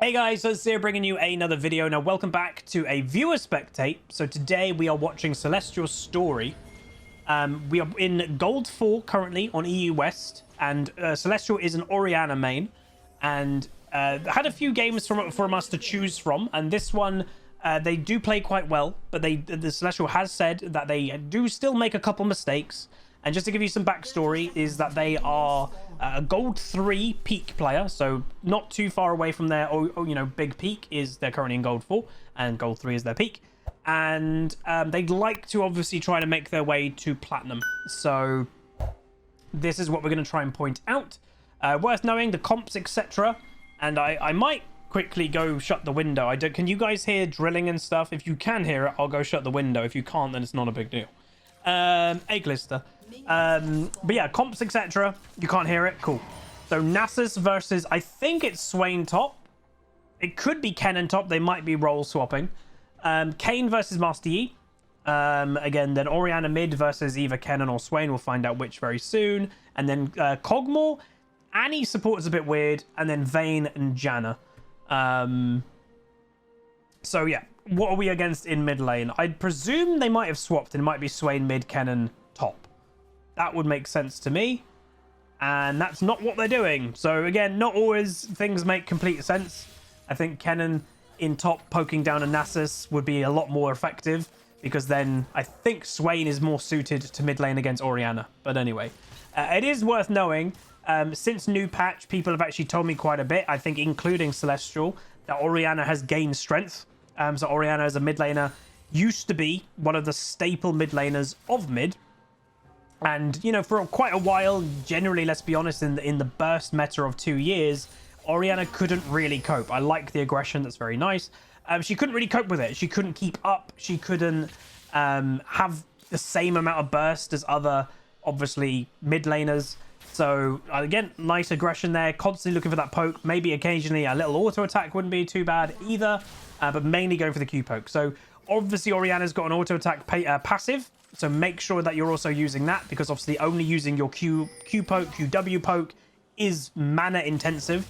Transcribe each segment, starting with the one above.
Hey guys, so it's here bringing you another video. Now welcome back to a viewer spectate. So today we are watching Celestial's story. We are in Gold 4 currently on EU West, and Celestial is an Orianna main, and had a few games from us to choose from, and this one they do play quite well, but the Celestial has said that they do still make a couple mistakes. And just to give you some backstory, is that they are a Gold 3 peak player, so not too far away from their big peak. Is they're currently in Gold 4, and Gold 3 is their peak. And they'd like to obviously try to make their way to Platinum. So this is what we're going to try and point out. Worth knowing, the comps, etc. And I might quickly go shut the window. Can you guys hear drilling and stuff? If you can hear it, I'll go shut the window. If you can't, then it's not a big deal. Egg lister. But yeah, comps, etc. You can't hear it. Cool. So Nasus versus, I think it's Swain top. It could be Kennen top. They might be role swapping. Kayn versus Master Yi. Again, then Orianna mid versus either Kennen or Swain. We'll find out which very soon. And then Kog'Maw. Annie support is a bit weird. And then Vayne and Janna. So yeah, what are we against in mid lane? I'd presume they might have swapped and it might be Swain mid, Kennen top. That would make sense to me. And that's not what they're doing. So again, not always things make complete sense. I think Kennen in top poking down a Nasus would be a lot more effective, because then I think Swain is more suited to mid lane against Orianna. But anyway, it is worth knowing, since new patch, people have actually told me quite a bit, I think including Celestial, that Orianna has gained strength. So Orianna as a mid laner used to be one of the staple mid laners of mid. And, you know, for quite a while, generally, let's be honest, in the burst meta of 2 years, Orianna couldn't really cope. I like the aggression. That's very nice. She couldn't really cope with it. She couldn't keep up. She couldn't have the same amount of burst as other, obviously, mid laners. So, again, nice aggression there. Constantly looking for that poke. Maybe occasionally a little auto attack wouldn't be too bad either. But mainly going for the Q poke. So, obviously, Orianna's got an auto attack passive. So make sure that you're also using that, because obviously only using your Q poke, QW poke is mana intensive.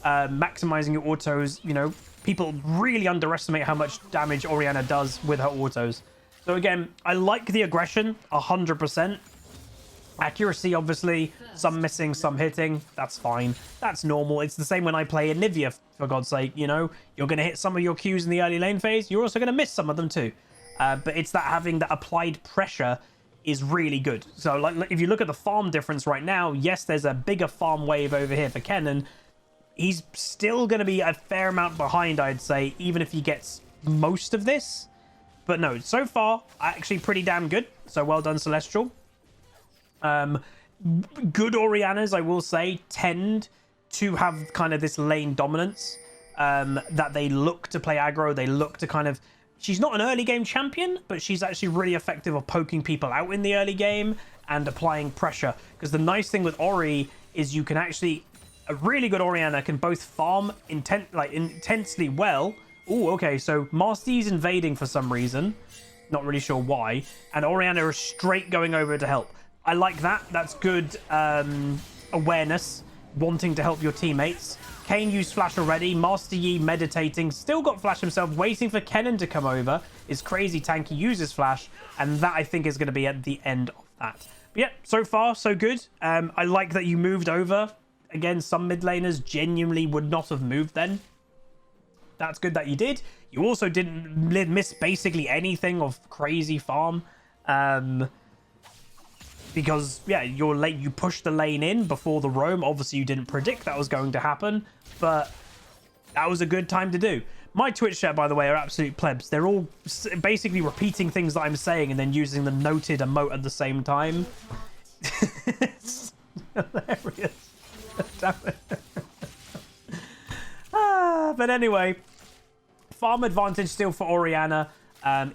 Maximizing your autos, you know, people really underestimate how much damage Orianna does with her autos. So again, I like the aggression 100%. Accuracy, obviously, some missing, some hitting. That's fine. That's normal. It's the same when I play Anivia, for God's sake. You know, you're going to hit some of your Qs in the early lane phase. You're also going to miss some of them too. But it's that having that applied pressure is really good. So like if you look at the farm difference right now, yes, there's a bigger farm wave over here for Kennen. He's still going to be a fair amount behind, I'd say, even if he gets most of this. But no, so far, actually pretty damn good. So well done, Celestial. Good Oriannas, I will say, tend to have kind of this lane dominance. That they look to play aggro. They look to kind of... She's not an early game champion, but she's actually really effective of poking people out in the early game and applying pressure. Because the nice thing with Ori is you can actually... A really good Orianna can both farm intensely well. Oh, okay, so Master Yi's invading for some reason. Not really sure why. And Orianna is straight going over to help. I like that. That's good awareness, wanting to help your teammates. Kayn used flash already. Master Yi meditating. Still got flash himself. Waiting for Kennen to come over. Is crazy tanky. Uses flash. And that, I think, is going to be at the end of that. But yeah, so far, so good. I like that you moved over. Again, some mid laners genuinely would not have moved then. That's good that you did. You also didn't miss basically anything of crazy farm. Because, yeah, you pushed the lane in before the roam. Obviously, you didn't predict that was going to happen. But that was a good time to do. My Twitch chat, by the way, are absolute plebs. They're all basically repeating things that I'm saying and then using the noted emote at the same time. It's hilarious. Damn it. But anyway, farm advantage still for Orianna.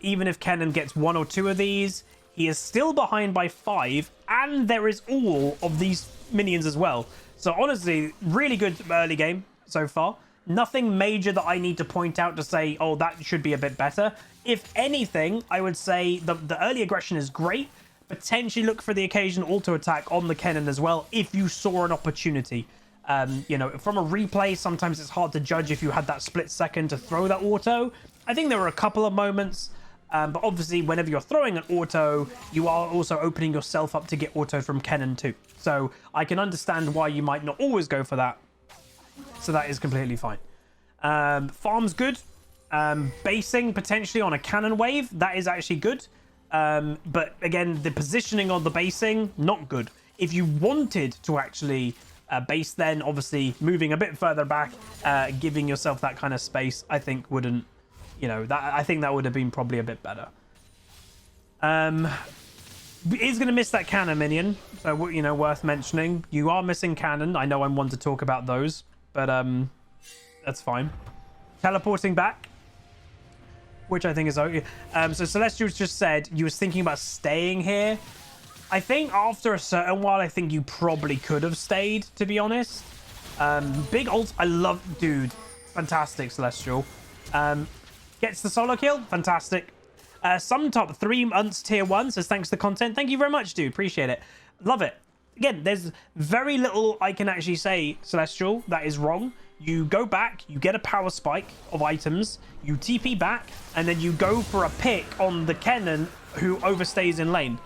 Even if Kennen gets 1 or 2 of these, he is still behind by 5, and there is all of these minions as well. So honestly, really good early game so far. Nothing major that I need to point out to say, oh, that should be a bit better. If anything, I would say the early aggression is great. Potentially look for the occasional auto attack on the Kennen as well, if you saw an opportunity. You know, from a replay, sometimes it's hard to judge if you had that split second to throw that auto. I think there were a couple of moments, but obviously whenever you're throwing an auto, you are also opening yourself up to get auto from Kennen too. So I can understand why you might not always go for that. So that is completely fine. Farm's good. Basing potentially on a cannon wave, that is actually good. But again, the positioning on the basing, not good. If you wanted to actually base, then obviously moving a bit further back, giving yourself that kind of space, I think wouldn't, you know, that I think that would have been probably a bit better. Is going to miss that cannon minion, so, you know, worth mentioning. You are missing cannon. I know I'm one to talk about those, but that's fine. Teleporting back, which I think is okay. So Celestial's just said you was thinking about staying here. I think after a certain while, I think you probably could have stayed, to be honest. Big ult, I love, dude, fantastic Celestial. Gets the solo kill, fantastic. Some top 3 months tier 1 says thanks for the content. Thank you very much, dude, appreciate it. Love it. Again, there's very little I can actually say, Celestial, that is wrong. You go back, you get a power spike of items, you TP back, and then you go for a pick on the Kennen who overstays in lane.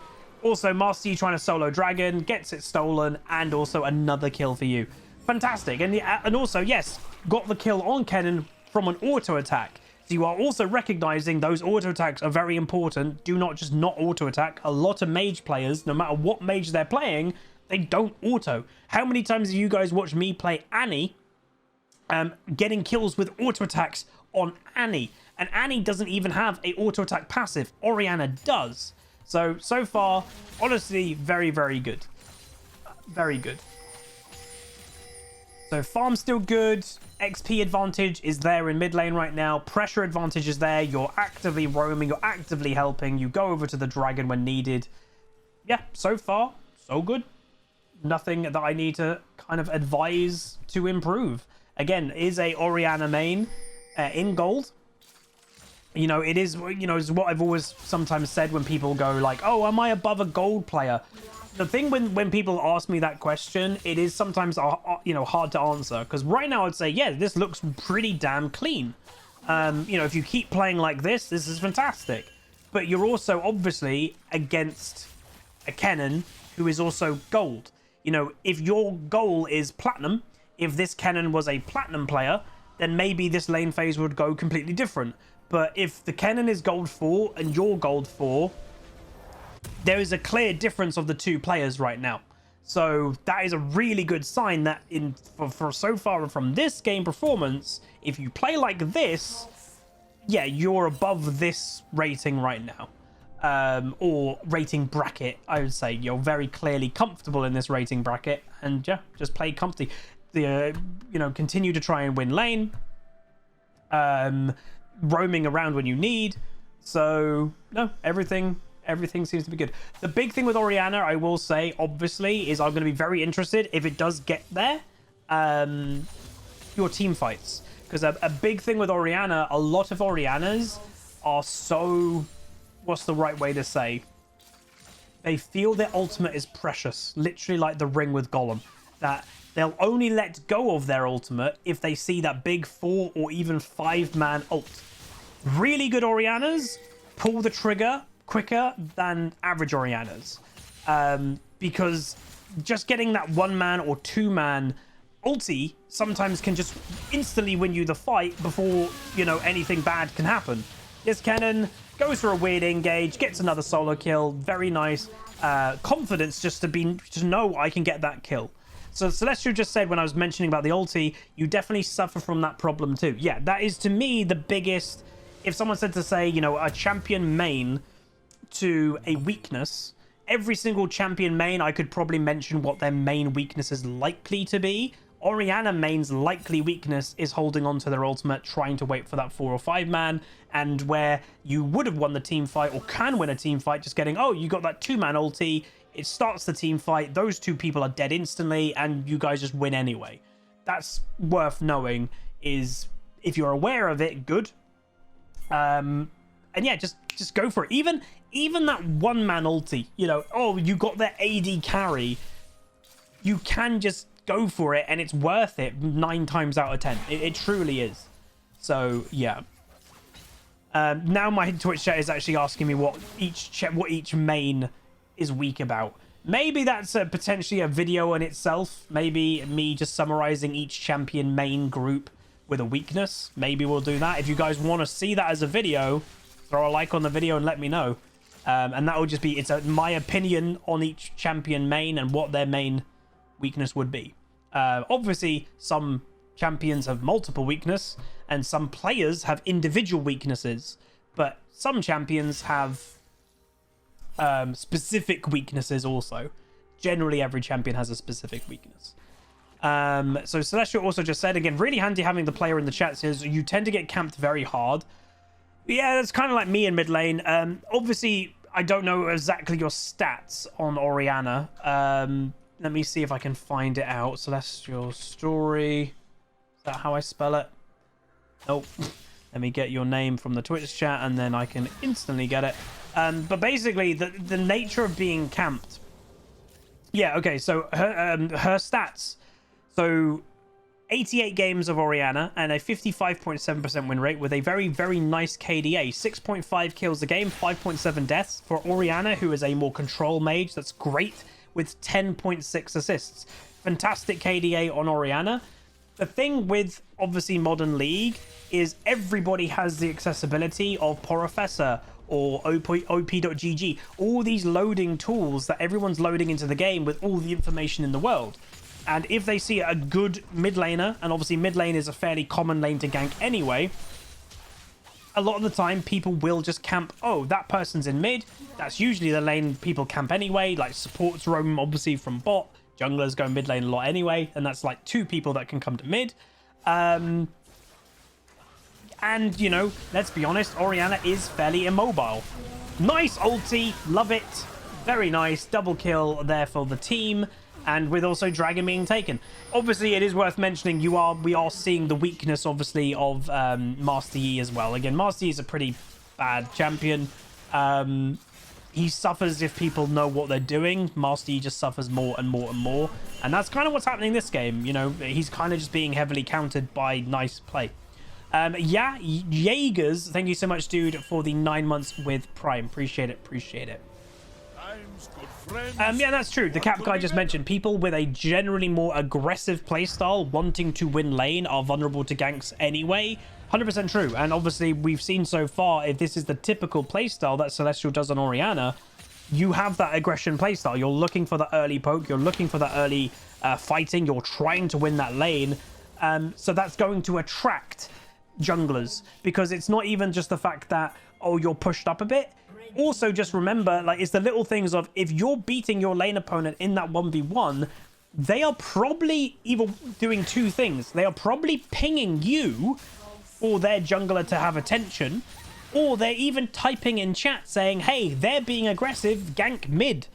Also, Master Yi trying to solo dragon, gets it stolen, and also another kill for you. Fantastic. And also, yes, got the kill on Kennen from an auto attack. So you are also recognizing those auto attacks are very important. Do not just not auto attack. A lot of mage players, no matter what mage they're playing, they don't auto. How many times have you guys watched me play Annie, getting kills with auto attacks on Annie? And Annie doesn't even have a auto attack passive. Orianna does. So far, honestly, very, very good. Very good. So farm's still good. XP advantage is there in mid lane right now. Pressure advantage is there. You're actively roaming. You're actively helping. You go over to the dragon when needed. Yeah, so far, so good. Nothing that I need to kind of advise to improve. Again, is a Orianna main in gold. You know, it is, you know, is what I've always sometimes said when people go like, oh, am I above a gold player? The thing when people ask me that question, it is sometimes, you know, hard to answer. Because right now I'd say, yeah, this looks pretty damn clean. You know, if you keep playing like this is fantastic. But you're also obviously against a Kennen who is also gold. You know, if your goal is platinum, if this Kennen was a platinum player, then maybe this lane phase would go completely different. But if the Kennen is gold 4 and you're gold 4, there is a clear difference of the two players right now. So that is a really good sign that for so far from this game performance, if you play like this, yeah, you're above this rating right now. Or rating bracket, I would say. You're very clearly comfortable in this rating bracket. And yeah, just play comfy. You know, continue to try and win lane. Roaming around when you need. So no, everything seems to be good. The big thing with Orianna, I will say, obviously, is I'm going to be very interested if it does get there, your team fights. Because a big thing with Orianna, a lot of Oriannas are so, what's the right way to say? They feel their ultimate is precious, literally like the ring with Gollum, that they'll only let go of their ultimate if they see that big 4 or even 5-man ult. Really good Oriannas pull the trigger quicker than average Oriannas. Because just getting that 1-man or 2-man ulti sometimes can just instantly win you the fight before, you know, anything bad can happen. This Kennen goes for a weird engage, gets another solo kill. Very nice. Confidence just to know I can get that kill. So Celestial just said when I was mentioning about the ulti, you definitely suffer from that problem too. Yeah, that is to me the biggest. If someone said to say, you know, a champion main to a weakness, every single champion main, I could probably mention what their main weakness is likely to be. Orianna main's likely weakness is holding on to their ultimate, trying to wait for that 4 or 5-man, and where you would have won the team fight or can win a team fight, just getting, oh, you got that 2-man ulti, it starts the team fight, those 2 people are dead instantly, and you guys just win anyway. That's worth knowing. Is if you're aware of it, good. And yeah, just go for it. Even that 1-man ulti, you know, oh, you got their AD carry, you can just go for it, and it's worth it 9 times out of 10. It truly is. So yeah. Now my Twitch chat is actually asking me what each main is weak about. Maybe that's potentially a video in itself. Maybe me just summarizing each champion main group with a weakness. Maybe we'll do that. If you guys want to see that as a video, throw a like on the video and let me know. And that will just be, my opinion on each champion main and what their main weakness would be. Obviously, some champions have multiple weakness and some players have individual weaknesses, but some champions have specific weaknesses also. Generally, every champion has a specific weakness. So Celestial also just said, again, really handy having the player in the chat, says you tend to get camped very hard. Yeah, that's kind of like me in mid lane. Obviously, I don't know exactly your stats on Orianna. Let me see if I can find it out. Celestial Story. Is that how I spell it? Nope. Let me get your name from the Twitch chat, and then I can instantly get it. But basically, the nature of being camped. Yeah, okay, so her stats. So 88 games of Orianna and a 55.7% win rate with a very, very nice KDA. 6.5 kills a game, 5.7 deaths. For Orianna, who is a more control mage, that's great, with 10.6 assists. Fantastic KDA on Orianna. The thing with, obviously, Modern League is everybody has the accessibility of Professor or OP.GG. All these loading tools that everyone's loading into the game with all the information in the world. And if they see a good mid laner, and obviously mid lane is a fairly common lane to gank anyway, a lot of the time people will just camp, oh, that person's in mid. That's usually the lane people camp anyway, like supports roam obviously from bot, junglers go mid lane a lot anyway, and that's like 2 people that can come to mid. And, you know, let's be honest, Orianna is fairly immobile. Nice ulti, love it. Very nice, double kill there for the team. And with also Dragon being taken. Obviously, it is worth mentioning we are seeing the weakness, obviously, of Master Yi as well. Again, Master Yi is a pretty bad champion. He suffers if people know what they're doing. Master Yi just suffers more and more and more. And that's kind of what's happening in this game. You know, he's kind of just being heavily countered by nice play. Yeah, Jaegers, thank you so much, dude, for the 9 months with Prime. Appreciate it, appreciate it. Yeah, that's true. The cap guy just mentioned people with a generally more aggressive playstyle wanting to win lane are vulnerable to ganks anyway. 100% true. And obviously, we've seen so far, if this is the typical playstyle that Celestial does on Orianna, you have that aggression playstyle. You're looking for the early poke. You're looking for the early fighting. You're trying to win that lane. So that's going to attract junglers, because it's not even just the fact that, oh, you're pushed up a bit. Also, just remember, like, it's the little things of, if you're beating your lane opponent in that 1v1, they are probably either doing 2 things. They are probably pinging you for their jungler to have attention, or they're even typing in chat saying, hey, they're being aggressive, gank mid.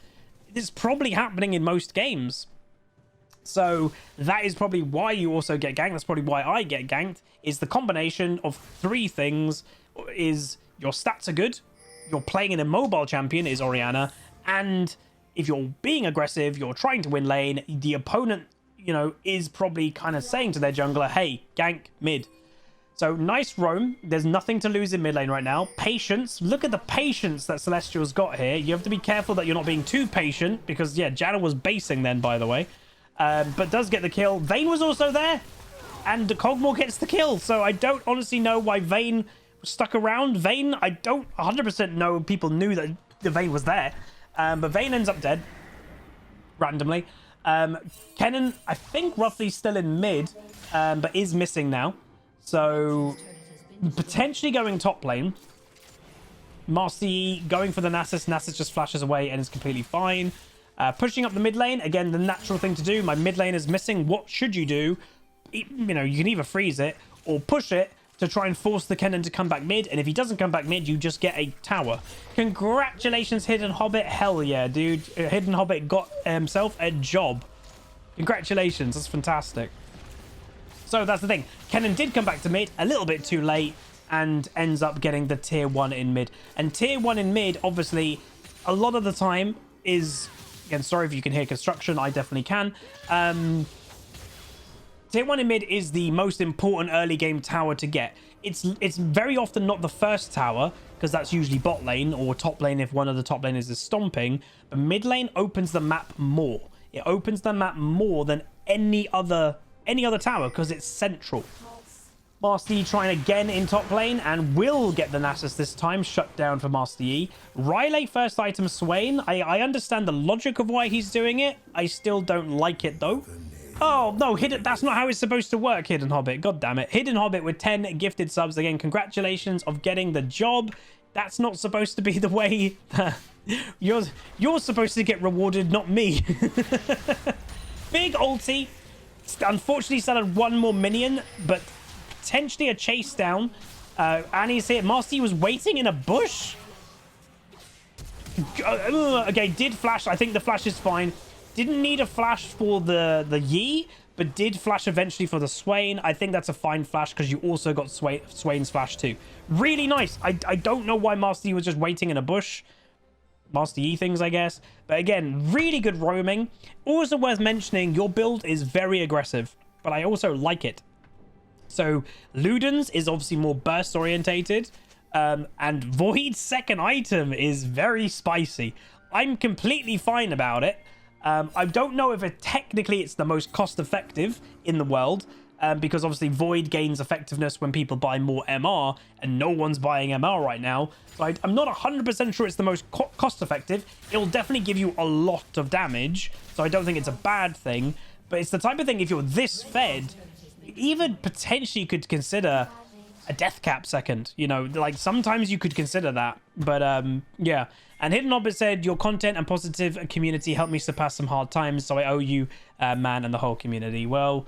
This is probably happening in most games. So that is probably why you also get ganked. That's probably why I get ganked, is the combination of 3 things. Is your stats are good, you're playing an immobile champion, is Orianna, and if you're being aggressive, you're trying to win lane, the opponent, you know, is probably kind of saying to their jungler, hey, gank mid. So nice roam. There's nothing to lose in mid lane right now. Patience. Look at the patience that Celestial's got here. You have to be careful that you're not being too patient, because, yeah, Janna was basing then, by the way. But does get the kill. Vayne was also there, and Kog'Maw gets the kill. So I don't honestly know why Vayne stuck around. Vayne, I don't 100% know people knew that the Vayne was there. But Vayne ends up dead randomly. Kennen, I think, roughly still in mid, but is missing now. So potentially going top lane. Master Yi going for the Nasus. Nasus just flashes away and is completely fine. Pushing up the mid lane, again, the natural thing to do. My mid lane is missing. What should you do? You know, you can either freeze it or push it to try and force the Kennen to come back mid. And if he doesn't come back mid, you just get a tower. Congratulations, Hidden Hobbit. Hell yeah, dude. Hidden Hobbit got himself a job. Congratulations. That's fantastic. So that's the thing. Kennen did come back to mid a little bit too late and ends up getting the tier 1 in mid. And tier 1 in mid, obviously, a lot of the time is... Again, sorry if you can hear construction. I definitely can. Tier 1 in mid is the most important early game tower to get. It's very often not the first tower, because that's usually bot lane or top lane if one of the top laners is stomping. But mid lane opens the map more. It opens the map more than any other tower because it's central. Master Yi trying again in top lane and will get the Nasus this time. Shut down for Master Yi. Riley first item Swain. I understand the logic of why he's doing it. I still don't like it though. Oh, no, that's not how it's supposed to work, Hidden Hobbit. God damn it. Hidden Hobbit with 10 gifted subs. Again, congratulations of getting the job. That's not supposed to be the way. You're supposed to get rewarded, not me. Big ulti. Unfortunately, still had one more minion, but potentially a chase down. Annie's here. Master Yi was waiting in a bush. Okay, did flash. I think the flash is fine. Didn't need a flash for the Yi, but did flash eventually for the Swain. I think that's a fine flash because you also got Swain's flash too. Really nice. I don't know why Master Yi was just waiting in a bush. Master Yi things, I guess. But again, really good roaming. Also worth mentioning, your build is very aggressive, but I also like it. So Luden's is obviously more burst orientated, and Void's second item is very spicy. I'm completely fine about it. I don't know if technically it's the most cost effective in the world, because obviously Void gains effectiveness when people buy more MR, and no one's buying MR right now. So I'm not 100% sure it's the most cost effective. It'll definitely give you a lot of damage, so I don't think it's a bad thing. But it's the type of thing, if you're this fed, even potentially could consider a death cap second. You know, like sometimes you could consider that. But yeah. And Hidden Hobbit said, your content and positive community helped me surpass some hard times, so I owe you, man, and the whole community. Well,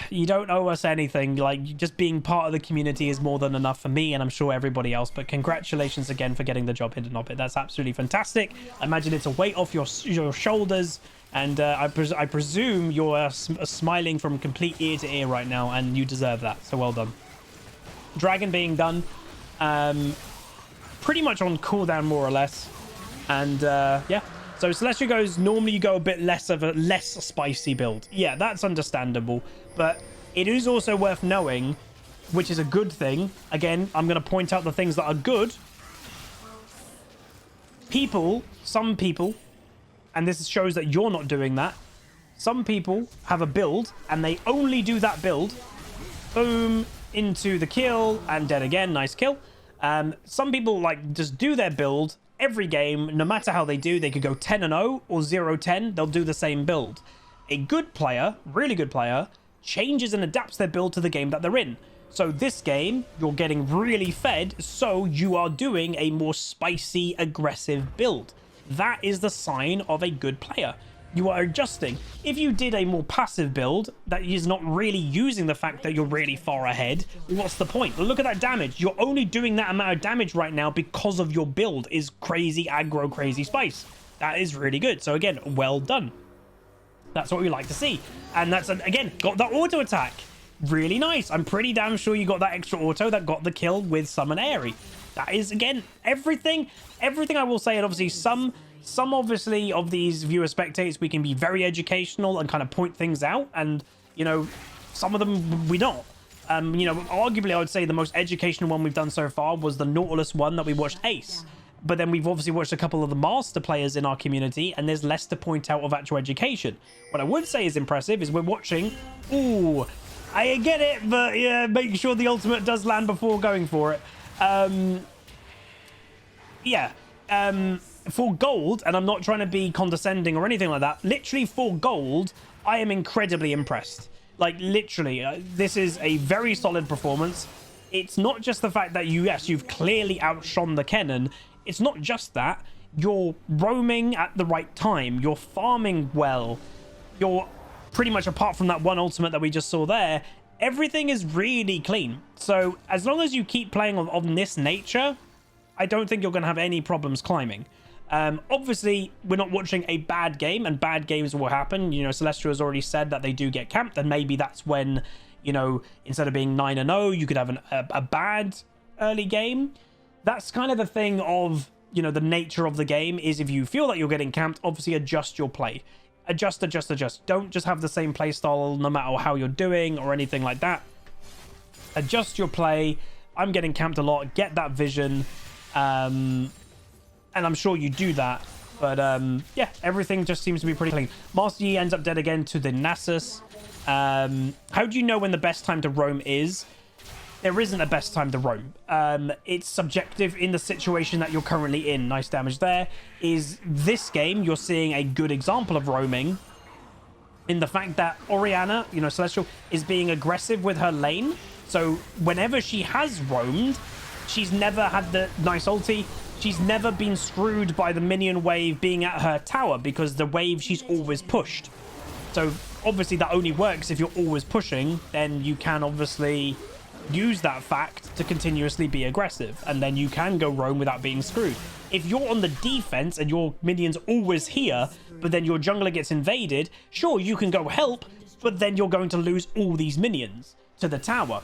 you don't owe us anything. Like, just being part of the community is more than enough for me, and I'm sure everybody else. But congratulations again for getting the job, Hidden Hobbit. That's absolutely fantastic. I imagine it's a weight off your shoulders, and I presume you're smiling from complete ear to ear right now, and you deserve that. So well done. Dragon being done. Pretty much on cooldown more or less, and yeah, so Celestial goes, normally you go a bit less spicy build. Yeah, that's understandable, but it is also worth knowing, which is a good thing. Again, I'm going to point out the things that are good. Some people, and this shows that you're not doing that, some people have a build and they only do that build. Boom, into the kill and dead again. Nice kill. Some people like just do their build every game, no matter how they do. They could go 10-0 or 0-10. They'll do the same build. A good player, really good player, changes and adapts their build to the game that they're in. So this game, you're getting really fed, so you are doing a more spicy, aggressive build. That is the sign of a good player. You are adjusting. If you did a more passive build that is not really using the fact that you're really far ahead, what's the point? Look at that damage. You're only doing that amount of damage right now because of your build is crazy aggro, crazy spice. That is really good. So again, well done. That's what we like to see. And that's, again, got the auto attack. Really nice. I'm pretty damn sure you got that extra auto that got the kill with Summon Airy. That is, again, everything I will say, and obviously some obviously of these viewer spectates, we can be very educational and kind of point things out, and you know, some of them we don't. You know, arguably I would say the most educational one we've done so far was the Nautilus one that we watched Ace, but then we've obviously watched a couple of the master players in our community, and there's less to point out of actual education. What I would say is impressive is we're watching. Ooh, I get it, but yeah, make sure the ultimate does land before going for it. Yeah. For gold, and I'm not trying to be condescending or anything like that, literally for gold, I am incredibly impressed. Like, literally, this is a very solid performance. It's not just the fact that you've clearly outshone the Kennen. It's not just that. You're roaming at the right time. You're farming well. You're pretty much, apart from that one ultimate that we just saw there, everything is really clean. So as long as you keep playing on this nature, I don't think you're going to have any problems climbing. Obviously, we're not watching a bad game, and bad games will happen. You know, Celestial has already said that they do get camped, and maybe that's when, you know, instead of being 9-0, you could have a bad early game. That's kind of the thing of, you know, the nature of the game is if you feel that you're getting camped, obviously adjust your play. adjust. Don't just have the same playstyle no matter how you're doing or anything like that. Adjust your play. I'm getting camped a lot. Get that vision. And I'm sure you do that. But yeah, everything just seems to be pretty clean. Master Yi ends up dead again to the Nasus. How do you know when the best time to roam is? There isn't a best time to roam. It's subjective in the situation that you're currently in. Nice damage there. Is this game, you're seeing a good example of roaming in the fact that Orianna, you know, Celestial, is being aggressive with her lane. So whenever she has roamed, she's never had the nice ulti. She's never been screwed by the minion wave being at her tower because the wave she's always pushed. So obviously that only works if you're always pushing. Then you can obviously use that fact to continuously be aggressive, and then you can go roam without being screwed. If you're on the defense and your minion's always here, but then your jungler gets invaded, sure, you can go help, but then you're going to lose all these minions to the tower.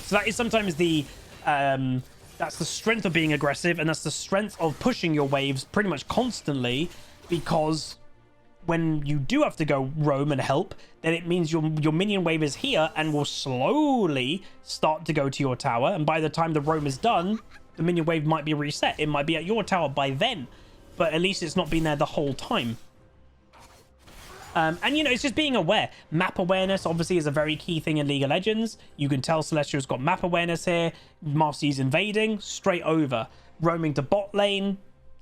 So that is sometimes the that's the strength of being aggressive, and that's the strength of pushing your waves pretty much constantly, because when you do have to go roam and help, then it means your minion wave is here and will slowly start to go to your tower. And by the time the roam is done, the minion wave might be reset. It might be at your tower by then, but at least it's not been there the whole time. And, you know, it's just being aware. Map awareness, obviously, is a very key thing in League of Legends. You can tell Celestial's got map awareness here. Master's invading, straight over. Roaming to bot lane,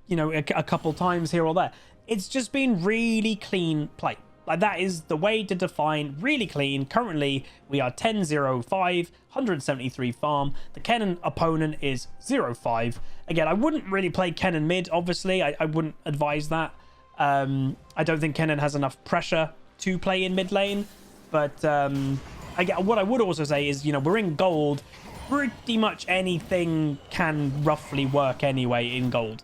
you know, a couple times here or there. It's just been really clean play. Like, that is the way to define really clean. Currently, we are 10-0-5, 173 farm. The Kennen opponent is 0-5. Again, I wouldn't really play Kennen mid, obviously. I wouldn't advise that. I don't think Kennen has enough pressure to play in mid lane. But what I would also say is, you know, we're in gold. Pretty much anything can roughly work anyway in gold.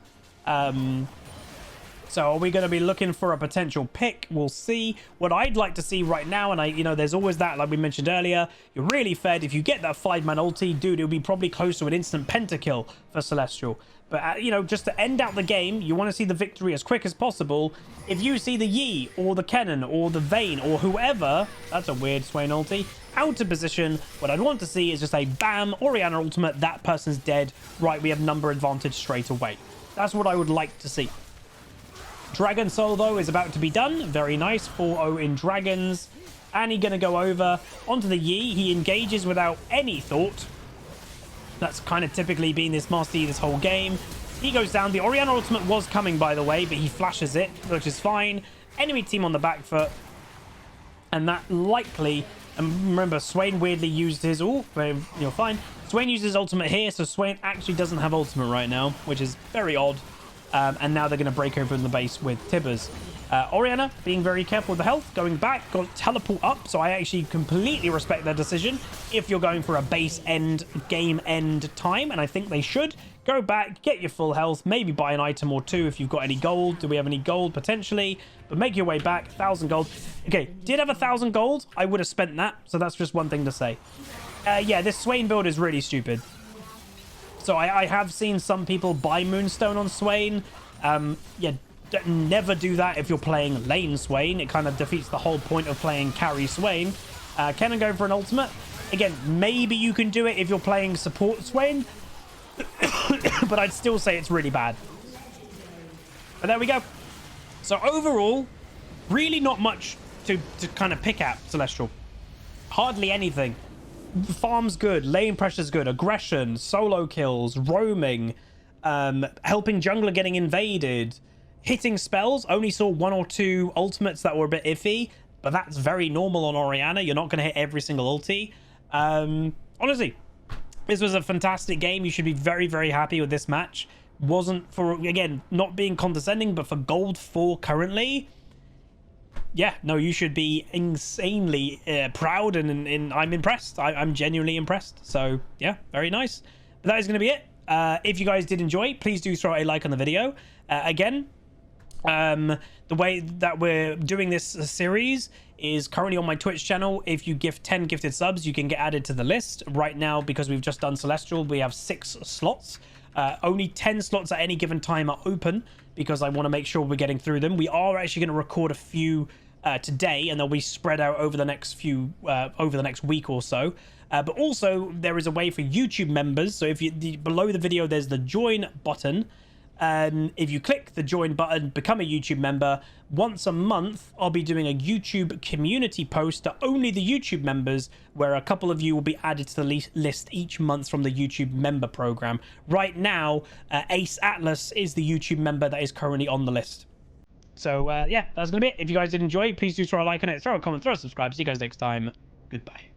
So are we going to be looking for a potential pick? We'll see. What I'd like to see right now, and you know, there's always that, like we mentioned earlier, you're really fed. If you get that 5-man ulti, dude, it'll be probably close to an instant pentakill for Celestial. But, you know, just to end out the game, you want to see the victory as quick as possible. If you see the Yi, or the Kennen, or the Vayne, or whoever, that's a weird Swain ulti, out of position, what I'd want to see is just a bam, Orianna ultimate, that person's dead. Right, we have number advantage straight away. That's what I would like to see. Dragon Soul, though, is about to be done. Very nice. 4-0 in Dragons. And he's going to go over onto the Yi. He engages without any thought. That's kind of typically been this Master Yi this whole game. He goes down. The Orianna ultimate was coming, by the way, but he flashes it, which is fine. Enemy team on the back foot. And that likely... And remember, Swain weirdly used his... Oh, you're fine. Swain uses his ultimate here, so Swain actually doesn't have ultimate right now, which is very odd. And now they're going to break open the base with Tibbers. Orianna being very careful with the health, going back, got teleport up, so I actually completely respect their decision. If you're going for a base end, game end time, and I think they should, go back, get your full health, maybe buy an item or two if you've got any gold. Do we have any gold? Potentially, but make your way back. 1,000 gold. Okay, did have 1,000 gold. I would have spent that, so that's just one thing to say. Yeah, this Swain build is really stupid. So I have seen some people buy Moonstone on Swain. Yeah, never do that if you're playing lane Swain. It kind of defeats the whole point of playing carry Swain. Kennen going for an ultimate. Again, maybe you can do it if you're playing support Swain. But I'd still say it's really bad. But there we go. So overall, really not much to kind of pick at, Celestial. Hardly anything. Farm's good, lane pressure's good, aggression, solo kills, roaming, helping jungler getting invaded, hitting spells. Only saw 1 or 2 ultimates that were a bit iffy, but that's very normal on Orianna. You're not going to hit every single ulti. Honestly, this was a fantastic game. You should be very, very happy with this match. Wasn't for, again, not being condescending, but for gold 4 currently... Yeah, no, you should be insanely proud, and I'm impressed. I'm genuinely impressed. So, yeah, very nice. But that is going to be it. If you guys did enjoy, please do throw a like on the video. Again, the way that we're doing this series is currently on my Twitch channel. If you gift 10 gifted subs, you can get added to the list. Right now, because we've just done Celestial, we have 6 slots. Only 10 slots at any given time are open because I want to make sure we're getting through them. We are actually going to record a few today, and they'll be spread out over the next week or so. But also there is a way for YouTube members. So if you below the video, there's the join button. If you click the join button, become a YouTube member. Once a month, I'll be doing a YouTube community post to only the YouTube members, where a couple of you will be added to the list each month from the YouTube member program. Right now, Ace Atlas is the YouTube member that is currently on the list. So yeah, that's gonna be it. If you guys did enjoy, please do throw a like on it, throw a comment, throw a subscribe. See you guys next time. Goodbye.